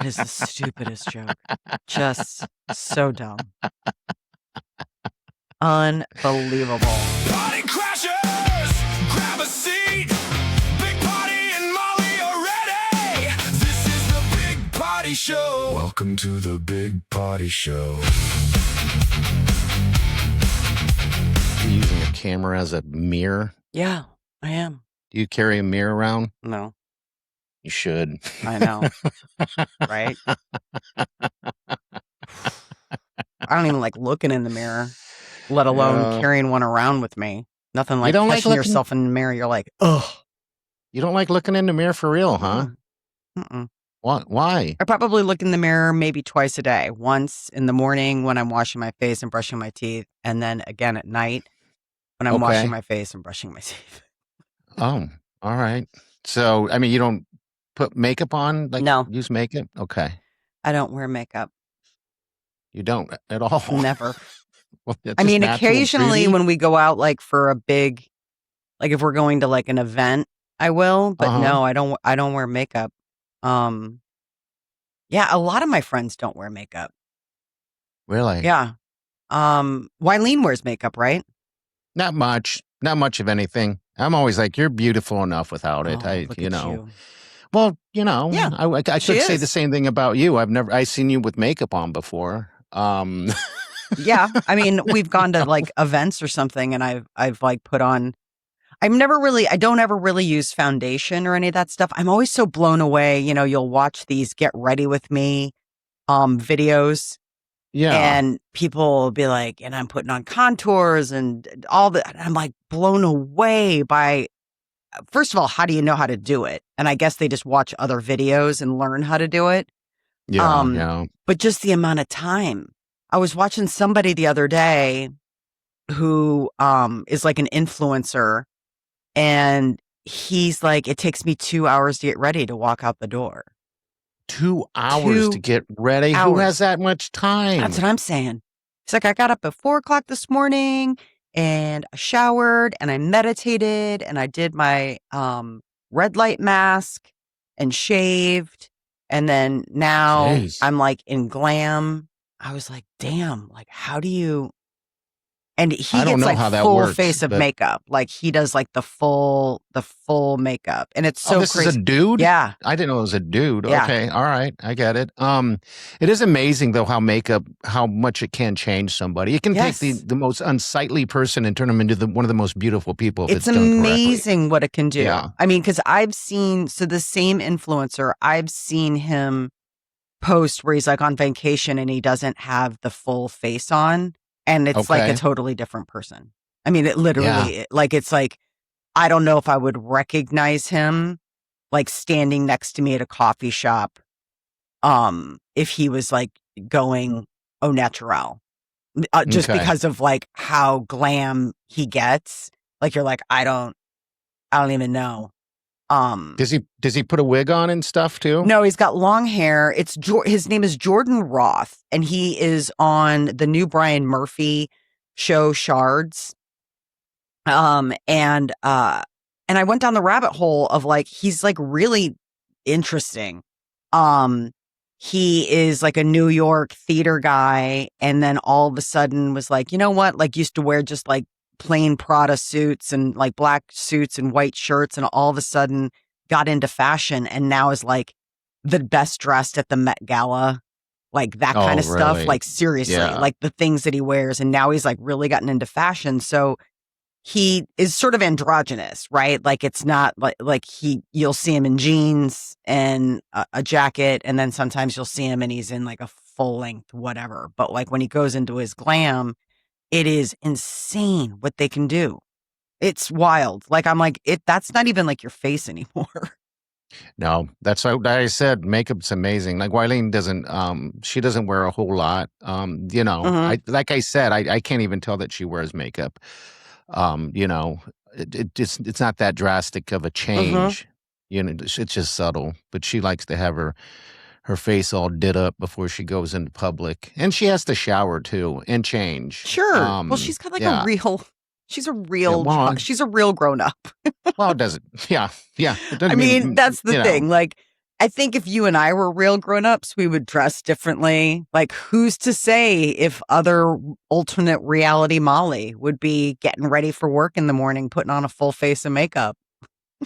It is the stupidest joke. Just so dumb. Unbelievable. Party crashers, grab a seat. Big Party and Molly are ready. This is the Big Party Show. Welcome to the Big Party Show. You're using a camera as a mirror? Yeah, I am. Do you carry a mirror around? No, You should. I know. Right? I don't even like looking in the mirror, let alone carrying one around with me. Nothing like don't like catching looking- yourself in the mirror. You're like, ugh. You don't like looking in the mirror for real, huh? Mm-mm. Why? I probably look in the mirror maybe twice a day. Once in the morning when I'm washing my face and brushing my teeth, and then again at night when I'm Okay. washing my face and brushing my teeth. Oh, all right. So, I mean, you don't put makeup on? Like, No. use makeup? Okay. I don't wear makeup. You don't at all? Never. Well, that's I just mean, natural occasionally beauty? when we go out like for a big, like if we're going to like an event, I will, but no, I don't wear makeup. Yeah, a lot of my friends don't wear makeup. Really? Yeah. Wileen wears makeup, right? Not much. Not much of anything. I'm always like, you're beautiful enough without it. Oh, I, look you at know. you. Well, you know, Yeah, I could she say is. the same thing about you. I seen you with makeup on before. Yeah, I mean, we've gone to like events or something, and I've like put on. I don't ever really use foundation or any of that stuff. I'm always so blown away. You know, you'll watch these get ready with me videos, Yeah. and people will be like, and I'm putting on contours and all that. I'm like blown away by, first of all, how do you know how to do it? And I guess they just watch other videos and learn how to do it. Yeah. But just the amount of time. I was watching somebody the other day who is like an influencer, and he's like, it takes me 2 hours to get ready to walk out the door. 2 hours 2 to get ready. Who hours. has that much time? That's what I'm saying. He's like, I got up at 4:00 this morning and I showered and I meditated and I did my red light mask and shaved. And then now Jeez. I'm like in glam. I was like, damn, like, how do you? And he I don't gets know like how that full works, face of but- makeup. Like he does like the full makeup. And it's so this crazy. is a dude? Yeah. I didn't know it was a dude. Yeah. Okay. All right. I get it. It is amazing though how much it can change somebody. It can Yes. take the most unsightly person and turn them into one of the most beautiful people if It's it's done correctly. amazing what it can do. Yeah. I mean, because I've seen, so the same influencer, I've seen him post where he's like on vacation and he doesn't have the full face on. And it's like Okay. a totally different person. I mean, it literally, like, it's like, I don't know if I would recognize him like standing next to me at a coffee shop if he was like going au naturel. Just Okay. because of like how glam he gets. Like you're like, I don't even know. Does he put a wig on and stuff too? No, he's got long hair. His name is Jordan Roth, and he is on the new Brian Murphy show, Shards. And I went down the rabbit hole of like, he's like really interesting. He is like a New York theater guy, and then all of a sudden was like, you know what? Like used to wear just like plain Prada suits and like black suits and white shirts, and all of a sudden got into fashion and now is like the best dressed at the Met Gala, like that kind of stuff. really? Like seriously, Yeah. like the things that he wears. And now he's like really gotten into fashion. So he is sort of androgynous, right? Like it's not like you'll see him in jeans and a jacket, and then sometimes you'll see him and he's in like a full length whatever. But like when he goes into his glam, it is insane what they can do. It's wild. Like I'm like, that's not even like your face anymore. No, that's what I said. Makeup's amazing. Like Wileen she doesn't wear a whole lot. You know, Mhm. like I said, I can't even tell that she wears makeup. You know, it's not that drastic of a change. You know, it's just subtle. But she likes to have her face all did up before she goes into public, and she has to shower too and change. Sure. Well, she's got like yeah. she's a real, well, she's a real grown up. Well, it doesn't. Yeah. It doesn't I mean, that's the you know. thing. Like, I think if you and I were real grown-ups, we would dress differently. Like, who's to say if other alternate reality Molly would be getting ready for work in the morning, putting on a full face of makeup?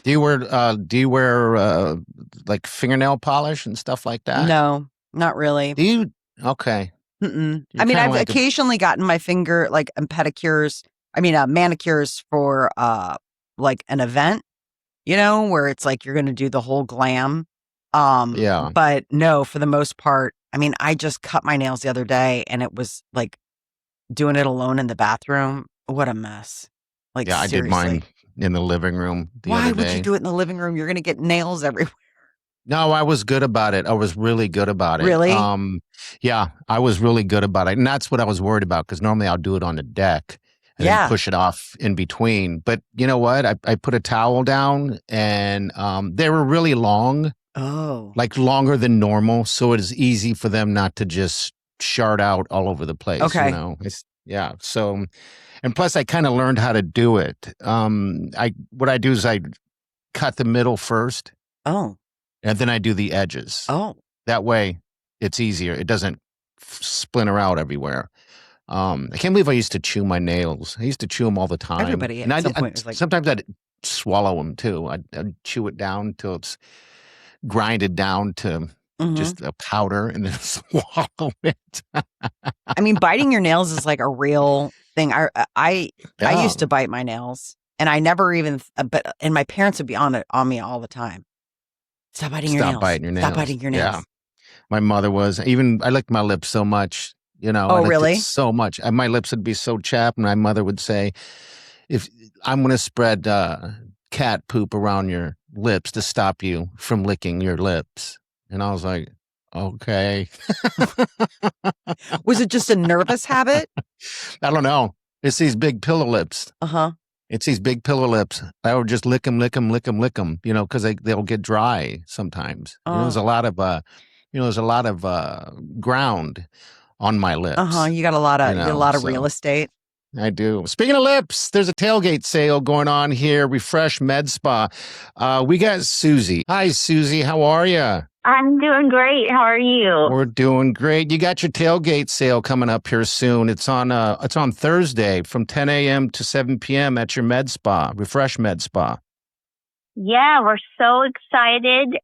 Do you wear like fingernail polish and stuff like that? No, not really. Do you? Okay. Mm-mm. You're I mean, kinda I've like occasionally gotten my finger like pedicures. I mean, manicures for like an event, where it's like you're going to do the whole glam. yeah. But no, for the most part, I mean, I just cut my nails the other day and it was like doing it alone in the bathroom. What a mess. Like, Yeah, I did mine seriously. in the living room the Why other would you day. do it in the living room? You're going to get nails everywhere. No, I was good about it. I was really good about it. Really? Yeah, I was really good about it. And that's what I was worried about because normally I'll do it on the deck and then Yeah. push it off in between. But you know what? I put a towel down and they were really long, Oh. like longer than normal. So it is easy for them not to just shard out all over the place. Okay. Yeah. So, and plus I kind of learned how to do it. What I do is I cut the middle first. Oh. And then I do the edges. Oh. That way, it's easier. It doesn't splinter out everywhere. I can't believe I used to chew my nails. I used to chew them all the time. Everybody and at some point is like, sometimes I'd swallow them too. I'd chew it down till it's grinded down to just a powder and then swallow it. I mean, biting your nails is like a real thing. I used to bite my nails, and I never even. And my parents would be on me all the time. Stop biting your nails. Stop biting your nails. Stop biting your nails. Yeah. My mother was. I licked my lips so much. I Oh, licked really? it so much. My lips would be so chapped, and my mother would say, "If I'm going to spread cat poop around your lips to stop you from licking your lips," and I was like, "Okay." Was it just a nervous habit? I don't know. It's these big pillow lips. Uh-huh. It's these big pillow lips. I would just lick them, because they'll get dry sometimes. There's a lot of ground on my lips. Uh-huh. You got a lot of real estate. I do. Speaking of lips, there's a tailgate sale going on here. Refresh Med Spa. We got Susie. Hi, Susie. How are you? I'm doing great. How are you? We're doing great. You got your tailgate sale coming up here soon. It's on Thursday from 10 a.m. to 7 p.m. at your Med Spa, Refresh Med Spa. Yeah, we're so excited.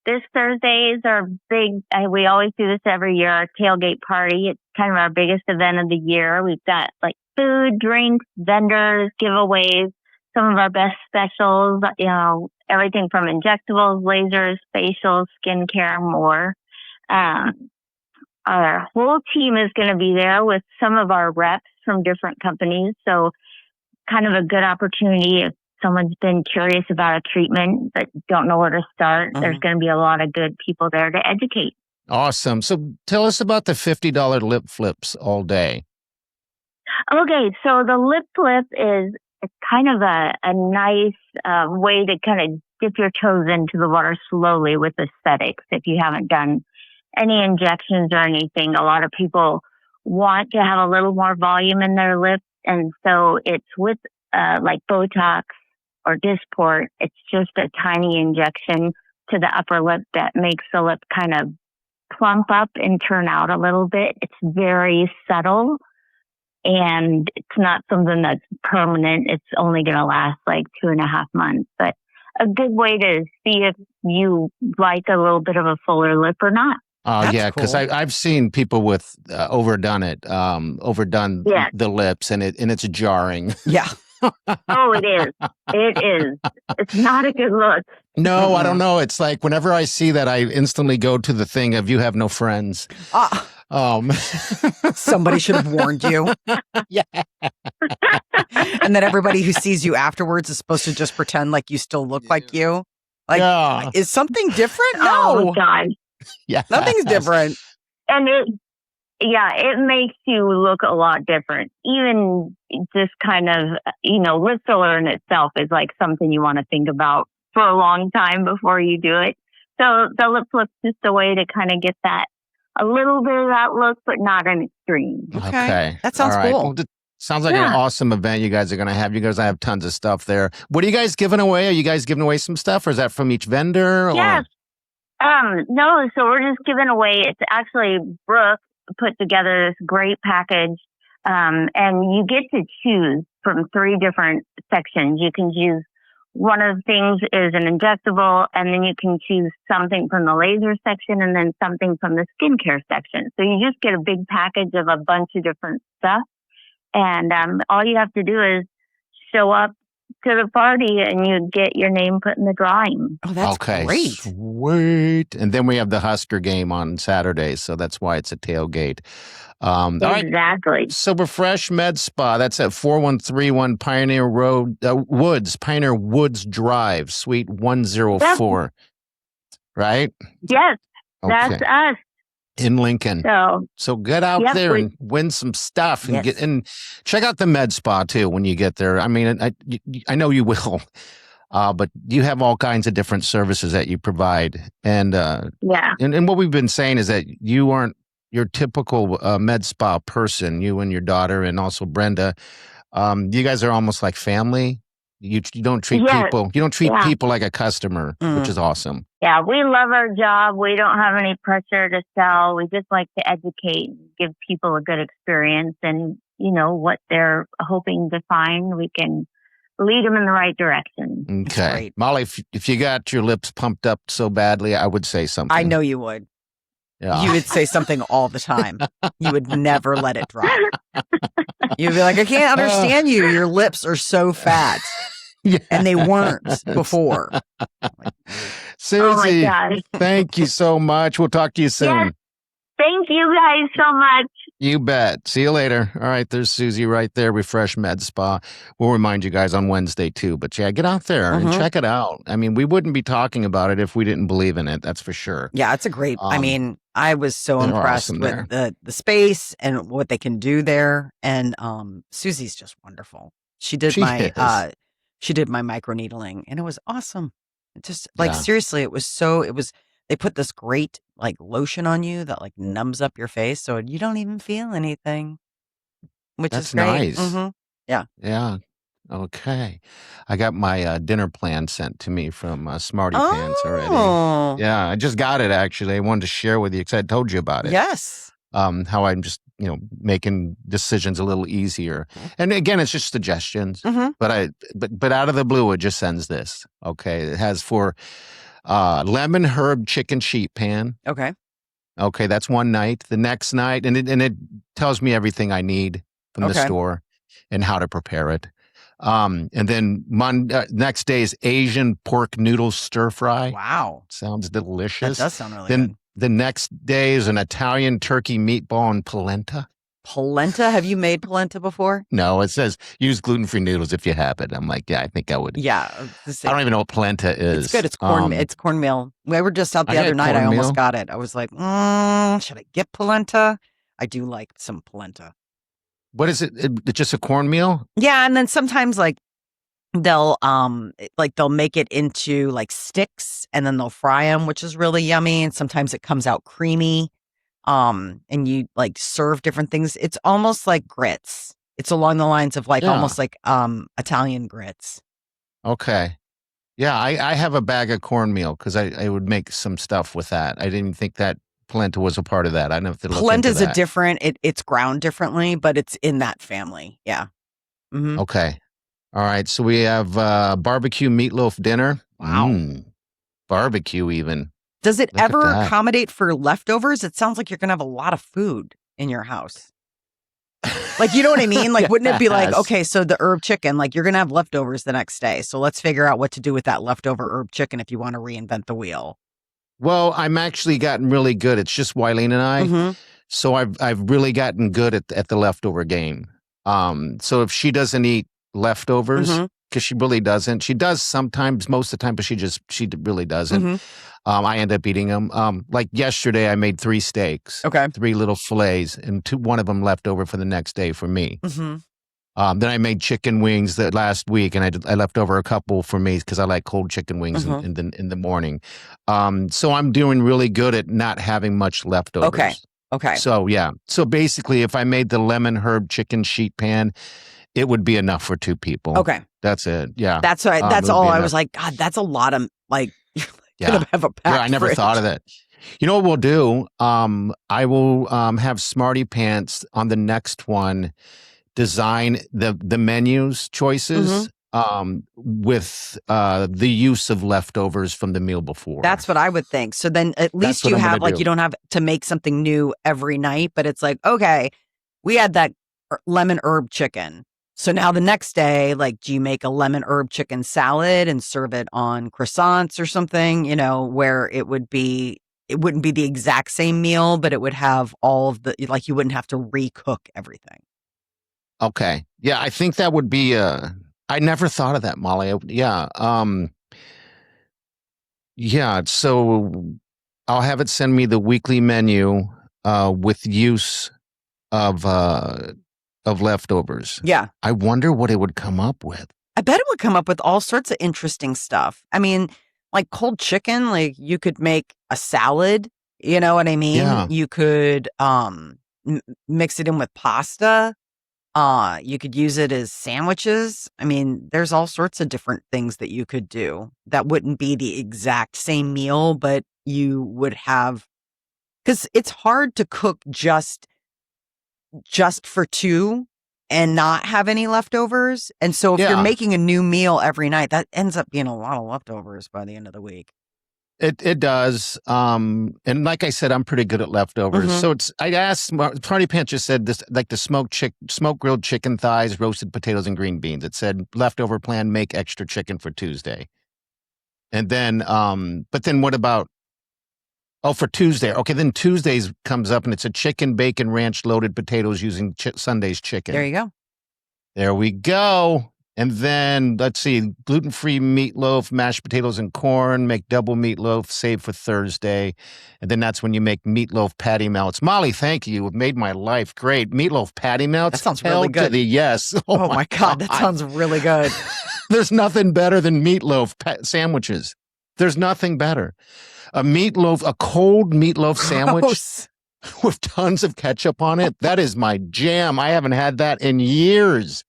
This Thursday is our big, we always do this every year, our tailgate party. It's kind of our biggest event of the year. We've got like food, drinks, vendors, giveaways, some of our best specials, everything from injectables, lasers, facials, skincare, and more. Our whole team is going to be there with some of our reps from different companies. So kind of a good opportunity if someone's been curious about a treatment but don't know where to start. There's going to be a lot of good people there to educate. Awesome. So tell us about the $50 lip flips all day. Okay, so the lip flip is kind of a nice way to kind of dip your toes into the water slowly with aesthetics. If you haven't done any injections or anything, a lot of people want to have a little more volume in their lips. And so it's with like Botox or Dysport. It's just a tiny injection to the upper lip that makes the lip kind of plump up and turn out a little bit. It's very subtle. And it's not something that's permanent. It's only going to last like 2.5 months. But a good way to see if you like a little bit of a fuller lip or not. Yeah, because cool. I've seen people with overdone Yes. the lips, and it's jarring. Yeah. Oh, it is. It is. It's not a good look. No, I don't know. It's like whenever I see that, I instantly go to the thing of "you have no friends." Somebody should have warned you. Yeah. And then everybody who sees you afterwards is supposed to just pretend like you still look like you. Like, Yeah. is something different? Oh, No, God. Yeah. nothing's different. And it makes you look a lot different. Even just kind of, lip filler in itself is like something you want to think about for a long time before you do it. So the lip flip's just a way to kind of get that, a little bit of that look, but not an extreme. Okay. That sounds All right. cool. Well, Sounds like an awesome event you guys are going to have. You guys have tons of stuff there. What are you guys giving away? Are you guys giving away some stuff, or is that from each vendor? Or? Yes. No, so we're just giving away. It's actually Brooke put together this great package, and you get to choose from 3 different sections. You can choose one of the things is an injectable, and then you can choose something from the laser section, and then something from the skincare section. So you just get a big package of a bunch of different stuff. And all you have to do is show up to the party and you get your name put in the drawing. Oh, that's great. Sweet. And then we have the Husker game on Saturday, so that's why it's a tailgate. Exactly. Right. So Refresh Med Spa, that's at 4131 Pioneer Road, Pioneer Woods Drive, Suite 104. Right? Yes, that's us. In Lincoln. So get out there and win some stuff and get and check out the Med Spa too when you get there. I mean, I know you will, but you have all kinds of different services that you provide. And and what we've been saying is that you aren't your typical Med Spa person. You and your daughter and also Brenda, you guys are almost like family. You don't treat people. You don't treat people like a customer, which is awesome. Yeah, we love our job. We don't have any pressure to sell. We just like to educate, give people a good experience, and what they're hoping to find, we can lead them in the right direction. Okay, Molly, if you got your lips pumped up so badly, I would say something. I know you would. Yeah. You would say something all the time. You would never let it drop. You'd be like, I can't understand you. Your lips are so fat. And they weren't before. Susie, thank you so much. We'll talk to you soon. Yes. Thank you guys so much. You bet. See you later. All right, there's Susie right there, Refresh Med Spa. We'll remind you guys on Wednesday too. But yeah, get out there and check it out. I mean, we wouldn't be talking about it if we didn't believe in it. That's for sure. Yeah, it's a great, I mean, I was so impressed with the space and what they can do there. And Susie's just wonderful. She did my microneedling and it was awesome. It just seriously, they put this great like lotion on you that like numbs up your face so you don't even feel anything, which is great. Nice. Yeah. Yeah. Okay. I got my dinner plan sent to me from Smarty Pants already. Yeah. I just got it actually. I wanted to share with you because I told you about it. Yes. How I'm just, making decisions a little easier. And again, it's just suggestions, but out of the blue, it just sends this. Okay. It has for lemon herb chicken sheet pan. Okay. Okay. That's one night. The next night, and it tells me everything I need from the store and how to prepare it. And then next day is Asian pork noodle stir fry. Wow. Sounds delicious. That does sound really good. The next day is an Italian turkey meatball and polenta. Polenta? Have you made polenta before? No, it says use gluten-free noodles if you have it. I'm like, yeah, I think I would. Yeah. I don't even know what polenta is. It's good. It's cornmeal. We were just out the other night. I almost got it. I was like, should I get polenta? I do like some polenta. What is it? It's just a cornmeal? Yeah, and then sometimes like they'll make it into like sticks and then they'll fry them, which is really yummy. And sometimes it comes out creamy. And you like serve different things. It's almost like grits. It's along the lines of almost like Italian grits. Okay. Yeah, I have a bag of cornmeal because I would make some stuff with that. I didn't think that polenta was a part of that. I don't know if polenta is a different. It's ground differently, but it's in that family. Yeah. Mm-hmm. Okay. All right. So we have barbecue meatloaf dinner. Wow. Barbecue even. Does it ever accommodate for leftovers? It sounds like you're going to have a lot of food in your house. Like, you know what I mean? Like, wouldn't it be like, okay, so the herb chicken, like you're going to have leftovers the next day. So let's figure out what to do with that leftover herb chicken if you want to reinvent the wheel. Well, I'm actually gotten really good. It's just Wileen and I. Mm-hmm. So I've really gotten good at the leftover game. So if she doesn't eat leftovers, because she really doesn't. She does sometimes, most of the time, but she really doesn't. I end up eating them. Like yesterday, I made 3 steaks. Okay. 3 little fillets, and one of them left over for the next day for me. Then I made chicken wings that last week, and I left over a couple for me because I like cold chicken wings in the morning. So I'm doing really good at not having much leftovers. Okay. Okay. So yeah. So basically, if I made the lemon herb chicken sheet pan, it would be enough for 2 people. Okay. That's it. Yeah. That's It would all be I enough. was like, God, that's a lot of like, you're Yeah. gonna have a packed I never thought of fridge. that. You know what we'll do? I will have Smarty Pants on the next one design the menus choices with the use of leftovers from the meal before. That's what I would think. So then at least what you I'm gonna have like, do. you don't have to make something new every night, but it's like, okay, we had that lemon herb chicken. So now the next day, like, do you make a lemon herb chicken salad and serve it on croissants or something, where it wouldn't be the exact same meal, but it would have all of the, like, you wouldn't have to recook everything. Okay. Yeah, I think that would be I never thought of that, Molly. Yeah. Yeah, so I'll have it send me the weekly menu with use of leftovers. Yeah. I wonder what it would come up with. I bet it would come up with all sorts of interesting stuff. I mean, like cold chicken, like you could make a salad, you know what I mean? Yeah. You could mix it in with pasta. You could use it as sandwiches. I mean, there's all sorts of different things that you could do that wouldn't be the exact same meal, but you would have, because it's hard to cook just for 2 and not have any leftovers. And so if you're Yeah. making a new meal every night, that ends up being a lot of leftovers by the end of the week. It does. And like I said, I'm pretty good at leftovers. So I asked, Party Pants just said this, like the smoked grilled chicken thighs, roasted potatoes, and green beans. It said leftover plan, make extra chicken for Tuesday. And then, but then what about, for Tuesday. Okay, then Tuesdays comes up and it's a chicken, bacon, ranch loaded potatoes using Sunday's chicken. There you go. There we go. And then let's see, gluten-free meatloaf, mashed potatoes and corn, make double meatloaf, save for Thursday. And then that's when you make meatloaf patty melts. Molly, thank you. It made my life great. Meatloaf patty melts. That sounds Hell really good. to the yes. Oh my God, that sounds really good. There's nothing better than meatloaf sandwiches. There's nothing better. A cold meatloaf sandwich Gross. with tons of ketchup on it. That is my jam. I haven't had that in years.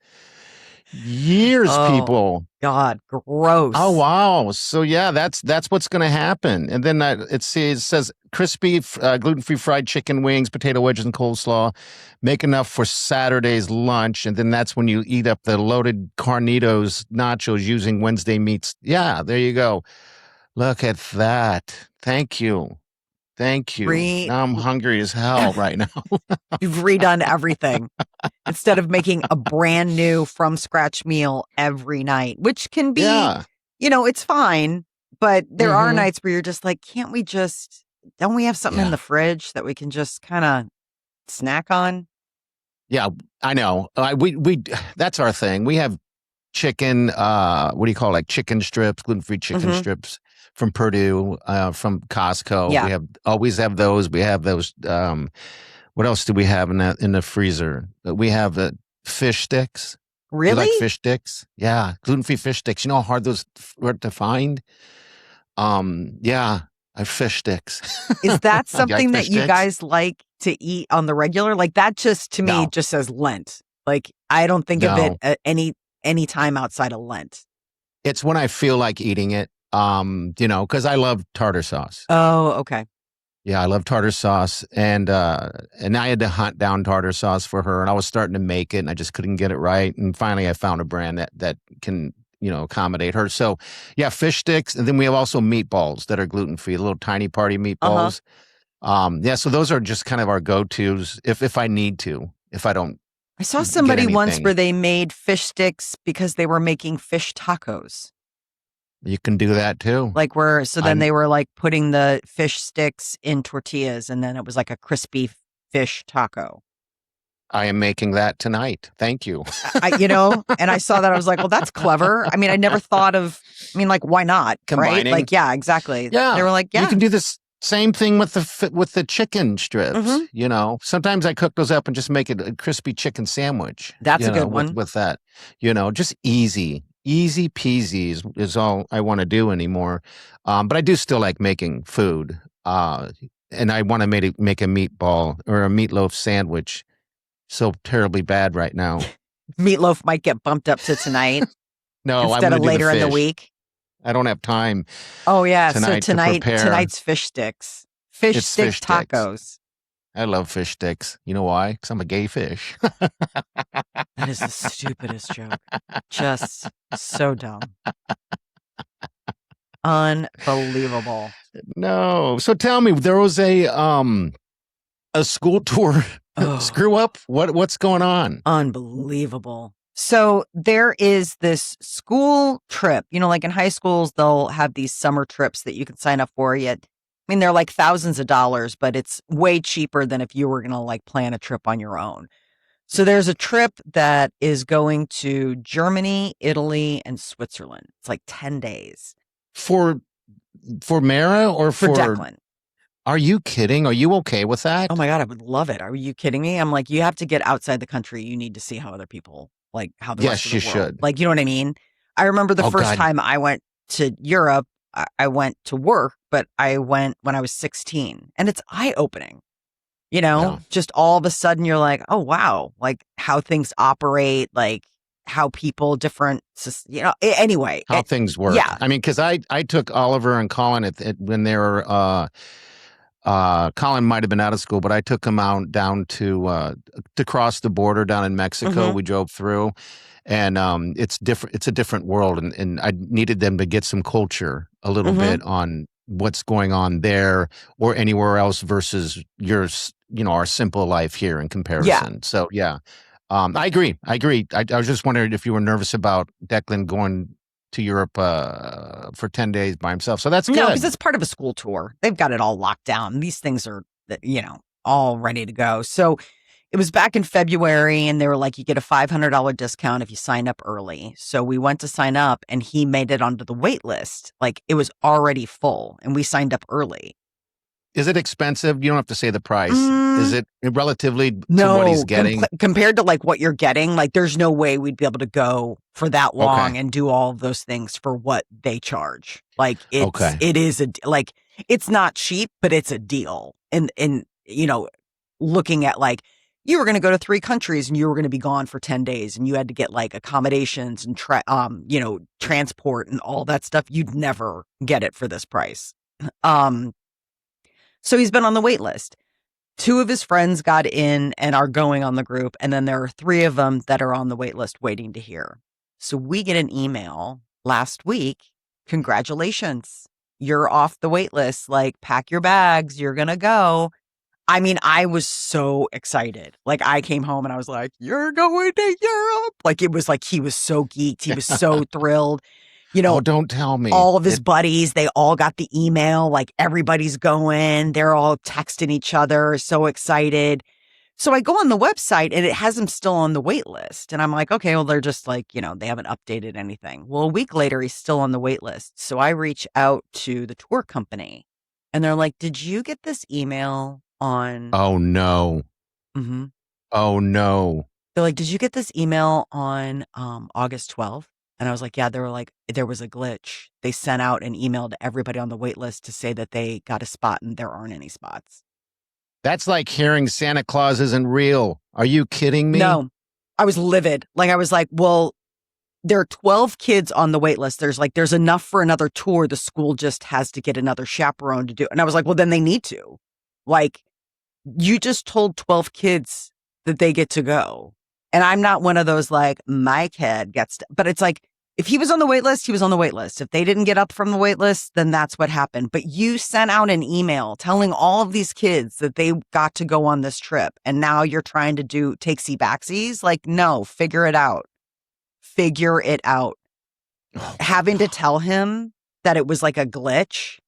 Oh, People. God, gross. Oh, wow. So yeah, that's what's going to happen. And then it says crispy gluten-free fried chicken wings, potato wedges, and coleslaw. Make enough for Saturday's lunch. And then that's when you eat up the loaded carnitos nachos using Wednesday meats. Yeah, there you go. Look at that. Thank you. Thank you. Now I'm hungry as hell right now. You've redone everything instead of making a brand new from scratch meal every night, which can be, it's fine. But there are nights where you're just like, don't we have something in the fridge that we can just kind of snack on? Yeah, I know. We that's our thing. We have chicken, what do you call it? Like chicken strips, gluten-free chicken strips from Purdue, from Costco. Yeah. We always have those. We have those. What else do we have in the freezer? We have the fish sticks. Really? You like fish sticks? Yeah, gluten-free fish sticks. You know how hard those were to find? Yeah, I have fish sticks. Is that something that you sticks? guys like to eat on the regular? Like that just to me just says Lent. Like I don't think of it at any time outside of Lent. It's when I feel like eating it. Because I love tartar sauce. Oh, okay. Yeah, I love tartar sauce, and I had to hunt down tartar sauce for her, and I was starting to make it, and I just couldn't get it right, and finally I found a brand that can accommodate her. So, yeah, fish sticks, and then we have also meatballs that are gluten free, little tiny party meatballs. So those are just kind of our go tos if I need to, if I don't. I saw somebody once where they made fish sticks because they were making fish tacos. You can do that too. Then they were like putting the fish sticks in tortillas and then it was like a crispy fish taco. I am making that tonight. Thank you. And I saw that. I was like, well, that's clever. I mean, I never thought of, why not? Combining. Right? Like, yeah, exactly. Yeah. They were like, yeah. You can do this same thing with the chicken strips. Sometimes I cook those up and just make it a crispy chicken sandwich. That's a good one. With that, just easy peasy is all I want to do anymore. But I do still like making food. and I want to make a meatball or a meatloaf sandwich. So terribly bad right now. Meatloaf might get bumped up to tonight No, I'm instead going of to do the later in the fish. week. I don't have time Oh yeah, so tonight to prepare. tonight's fish sticks. Fish It's stick fish sticks. tacos. I love fish sticks. You know why? Because I'm a gay fish. That is the stupidest joke. Just so dumb. Unbelievable. No. So tell me, there was a school tour Oh. screw up. What's going on? Unbelievable. So there is this school trip, like in high schools, they'll have these summer trips that you can sign up for. Yet, I mean, they're like thousands of dollars, but it's way cheaper than if you were going to like plan a trip on your own. So there's a trip that is going to Germany, Italy, and Switzerland. It's like 10 days. For Mara or for Declan. Are you kidding? Are you okay with that? Oh my God, I would love it. Are you kidding me? I'm like, you have to get outside the country. You need to see how other people, like how the rest of the Yes, you world. should. Like, you know what I mean? I remember the first time I went to Europe, I went to work, but I went when I was 16. And it's eye-opening. Just all of a sudden you're like, oh, wow, like how things operate, like how people different, anyway. How things work. Yeah. I mean, because I took Oliver and Colin when they were, Colin might have been out of school, but I took him out down to cross the border down in Mexico. Mm-hmm. We drove through, and it's different. It's a different world, and I needed them to get some culture a little bit on what's going on there or anywhere else versus yours, our simple life here in comparison. Yeah. So yeah, I agree. I was just wondering if you were nervous about Declan going to Europe for 10 days by himself. So that's good. No, because it's part of a school tour. They've got it all locked down. These things are, all ready to go. So it was back in February, and they were like, you get a $500 discount if you sign up early. So we went to sign up, and he made it onto the wait list. Like, it was already full, and we signed up early. Is it expensive? You don't have to say the price. Is it relatively to what he's getting? Compared to like what you're getting, like there's no way we'd be able to go for that long and do all of those things for what they charge. Like it is it's not cheap, but it's a deal. And looking at like you were going to go to 3 countries and you were going to be gone for 10 days and you had to get like accommodations and transport and all that stuff. You'd never get it for this price. So he's been on the wait list. 2 of his friends got in and are going on the group. And then there are 3 of them that are on the wait list waiting to hear. So we get an email last week. Congratulations. You're off the wait list. Like, pack your bags. You're going to go. I mean, I was so excited. Like, I came home and I was like, you're going to Europe. Like, it was like he was so geeked. He was so thrilled. Oh, don't tell me. All of his buddies, they all got the email. Like, everybody's going. They're all texting each other, so excited. So I go on the website and it has him still on the wait list. And I'm like, okay, well, they're just like, they haven't updated anything. Well, a week later, he's still on the wait list. So I reach out to the tour company and they're like, did you get this email on? Oh, no. Mm-hmm. Oh, no. They're like, did you get this email on August 12th? And I was like, yeah, they were like, there was a glitch. They sent out an email to everybody on the wait list to say that they got a spot and there aren't any spots. That's like hearing Santa Claus isn't real. Are you kidding me? No, I was livid. Like, I was like, well, there are 12 kids on the wait list. There's enough for another tour. The school just has to get another chaperone to do. And I was like, well, then they need to. Like, you just told 12 kids that they get to go. And I'm not one of those like my kid gets to, but it's like, if he was on the wait list, he was on the wait list. If they didn't get up from the wait list, then that's what happened. But you sent out an email telling all of these kids that they got to go on this trip. And now you're trying to take backsies. Like, no, figure it out. Figure it out. Having to tell him that it was like a glitch.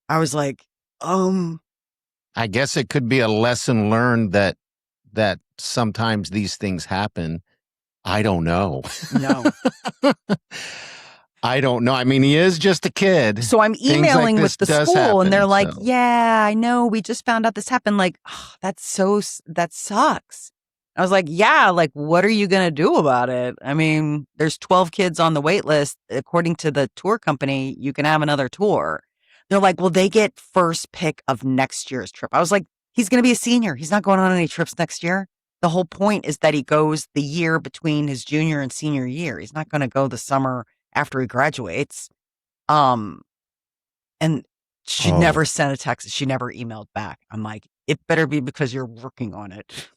I was like, I guess it could be a lesson learned that sometimes these things happen. I don't know. No. I don't know. I mean, he is just a kid. So I'm emailing with the school happen, and they're like, yeah, I know. We just found out this happened. Like, oh, that sucks. I was like, yeah, like, what are you going to do about it? I mean, there's 12 kids on the wait list. According to the tour company, you can have another tour. They're like, well, they get first pick of next year's trip. I was like, he's going to be a senior. He's not going on any trips next year. The whole point is that he goes the year between his junior and senior year. He's not going to go the summer after he graduates. And she never sent a text. She never emailed back. I'm like, it better be because you're working on it.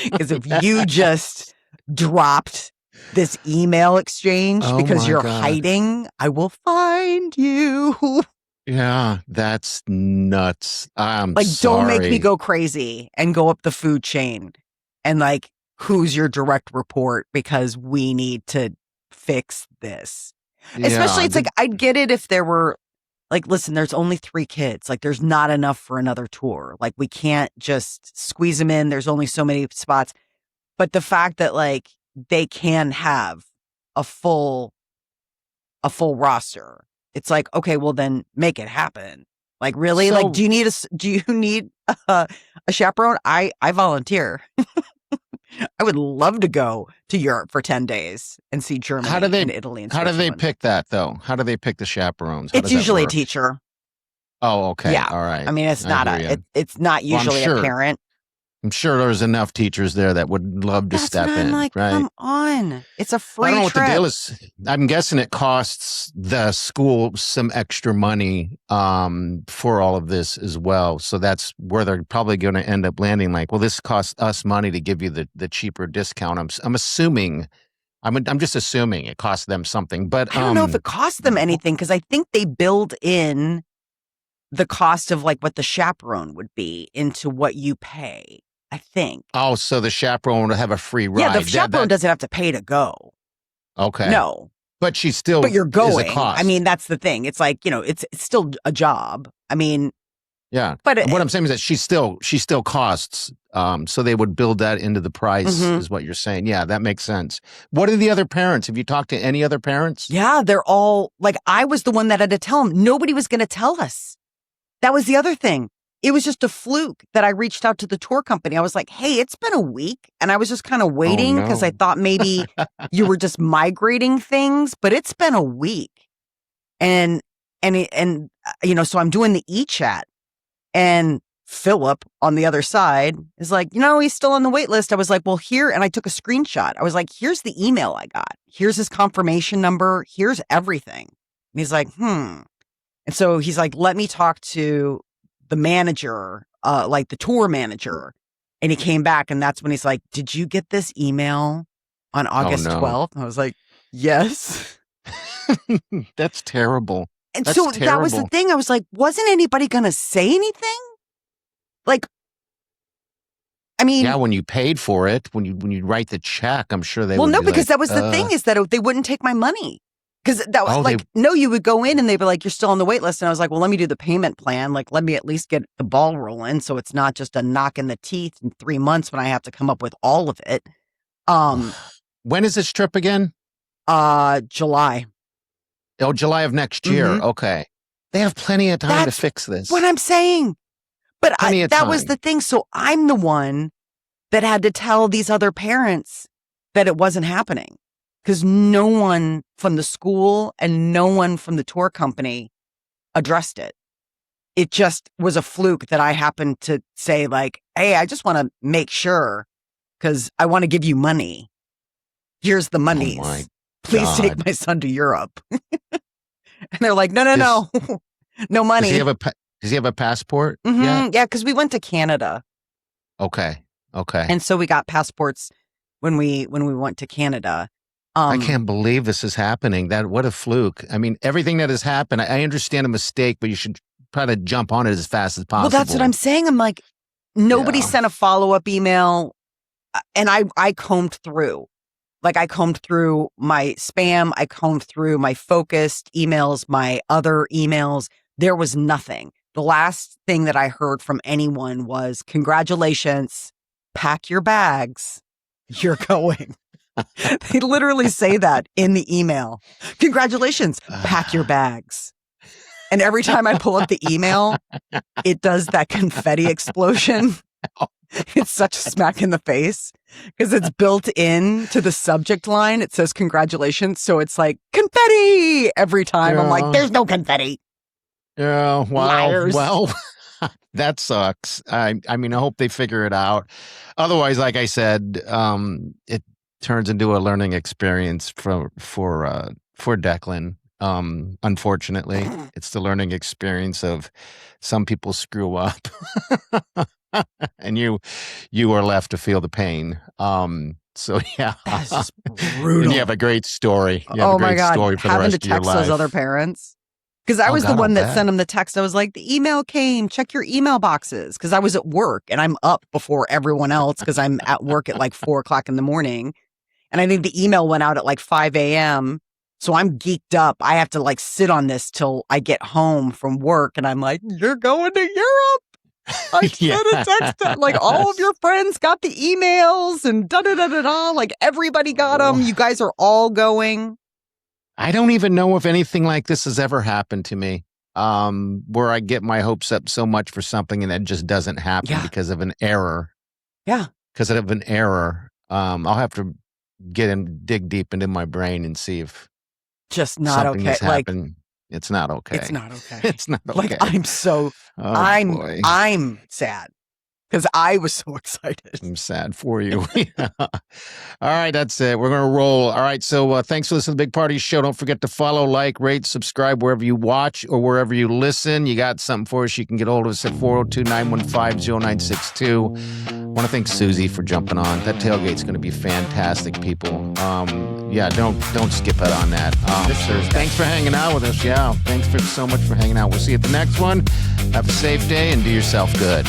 Because if you just dropped this email exchange because you're hiding, I will find you. Yeah, that's nuts. I'm like, sorry. Don't make me go crazy and go up the food chain and like, who's your direct report? Because we need to fix this. Yeah, especially, it's like, I'd get it if there were like, listen, there's only 3 kids. Like, there's not enough for another tour. Like, we can't just squeeze them in. There's only so many spots. But the fact that like they can have a full roster, it's like, okay, well then make it happen. Like, really? So, like, do you need a chaperone? I volunteer. I would love to go to Europe for 10 days and see Germany and Italy and How do they pick that, though? How do they pick the chaperones? It's usually a teacher. Oh, okay. Yeah. All right. I mean, it's not it's not usually a parent. I'm sure there's enough teachers there that would love to step in. Like, right? Come on. It's a free I don't know trip. what the deal is. I'm guessing it costs the school some extra money for all of this as well. So that's where they're probably going to end up landing. Like, well, this costs us money to give you the cheaper discount. I'm assuming. I'm just assuming it costs them something. But I don't know if it costs them anything, because I think they build in the cost of like what the chaperone would be into what you pay. I think. Oh, so the chaperone would have a free ride. Yeah, the chaperone doesn't have to pay to go. Okay. No. But she's still. But you're going. Is a cost. I mean, that's the thing. It's like, it's still a job. I mean. Yeah. But what I'm saying is that she still costs. So they would build that into the price, is what you're saying. Yeah, that makes sense. What are the other parents? Have you talked to any other parents? Yeah, they're all like, I was the one that had to tell them. Nobody was going to tell us. That was the other thing. It was just a fluke that I reached out to the tour company. I was like, hey, it's been a week. And I was just kind of waiting because I thought maybe you were just migrating things, but it's been a week. And so I'm doing the e-chat, and Philip on the other side is like, he's still on the wait list. I was like, well, here. And I took a screenshot. I was like, here's the email I got. Here's his confirmation number. Here's everything. And he's like, And so he's like, let me talk to the manager, like the tour manager. And he came back, and that's when he's like, did you get this email on August 12th? I was like, yes. That's terrible. And so that was the thing. I was like, wasn't anybody going to say anything? Like, I mean. Yeah, when you paid for it, when you write the check, I'm sure they would. Well, no, be because like, that was the thing, is that they wouldn't take my money. Because that was no, you would go in and they'd be like, you're still on the wait list. And I was like, well, let me do the payment plan. Like, let me at least get the ball rolling, so it's not just a knock in the teeth in 3 months when I have to come up with all of it. When is this trip again? July. Oh, July of next year. Okay. They have plenty of time to fix this. What I'm saying. But that was the thing. So I'm the one that had to tell these other parents that it wasn't happening. Because no one from the school and no one from the tour company addressed it. It just was a fluke that I happened to say, like, hey, I just want to make sure, because I want to give you money. Here's the monies. Oh, please take my son to Europe. And they're like, no, no money. Does he have a passport? Yeah, because we went to Canada. Okay. And so we got passports when we went to Canada. I can't believe this is happening. What a fluke. I mean, everything that has happened, I understand a mistake, but you should try to jump on it as fast as possible. Well, that's what I'm saying. I'm like, nobody sent a follow-up email, and I combed through. Like, I combed through my spam, I combed through my focused emails, my other emails. There was nothing. The last thing that I heard from anyone was, congratulations, pack your bags, you're going. They literally say that in the email. Congratulations, pack your bags. And every time I pull up the email, it does that confetti explosion. It's such a smack in the face because it's built in to the subject line. It says congratulations. So it's like confetti every time. I'm like, there's no confetti. Yeah, Liars. well, that sucks. I mean, I hope they figure it out. Otherwise, like I said, it turns into a learning experience for Declan. Unfortunately, it's the learning experience of some people screw up, and you are left to feel the pain. So yeah, That's just brutal. and you have a great story. You have a great story for the having rest to of your text life. those other parents. Because I was the one that sent him the text. I was like, the email came, check your email boxes. Because I was at work and I'm up before everyone else because I'm at work at like 4:00 in the morning. And I think the email went out at like 5 a.m. So I'm geeked up. I have to like sit on this till I get home from work. And I'm like, you're going to Europe. I sent a text. Like all of your friends got the emails and da-da-da-da-da. Like everybody got them. You guys are all going. I don't even know if anything like this has ever happened to me, where I get my hopes up so much for something and it just doesn't happen because of an error. Yeah. Because of an error. I'll have to dig deep into my brain and see if just not something okay. has happened. It's not okay. It's not okay. It's not okay. Like I'm sad. Because I was so excited. I'm sad for you. All right, that's it. We're going to roll. All right, so thanks for listening to the Big Party Show. Don't forget to follow, like, rate, subscribe wherever you watch or wherever you listen. You got something for us, you can get hold of us at 402-915-0962. I want to thank Susie for jumping on. That tailgate's going to be fantastic, people. Yeah, don't skip out on that. So thanks for hanging out with us. Yeah, thanks so much for hanging out. We'll see you at the next one. Have a safe day and do yourself good.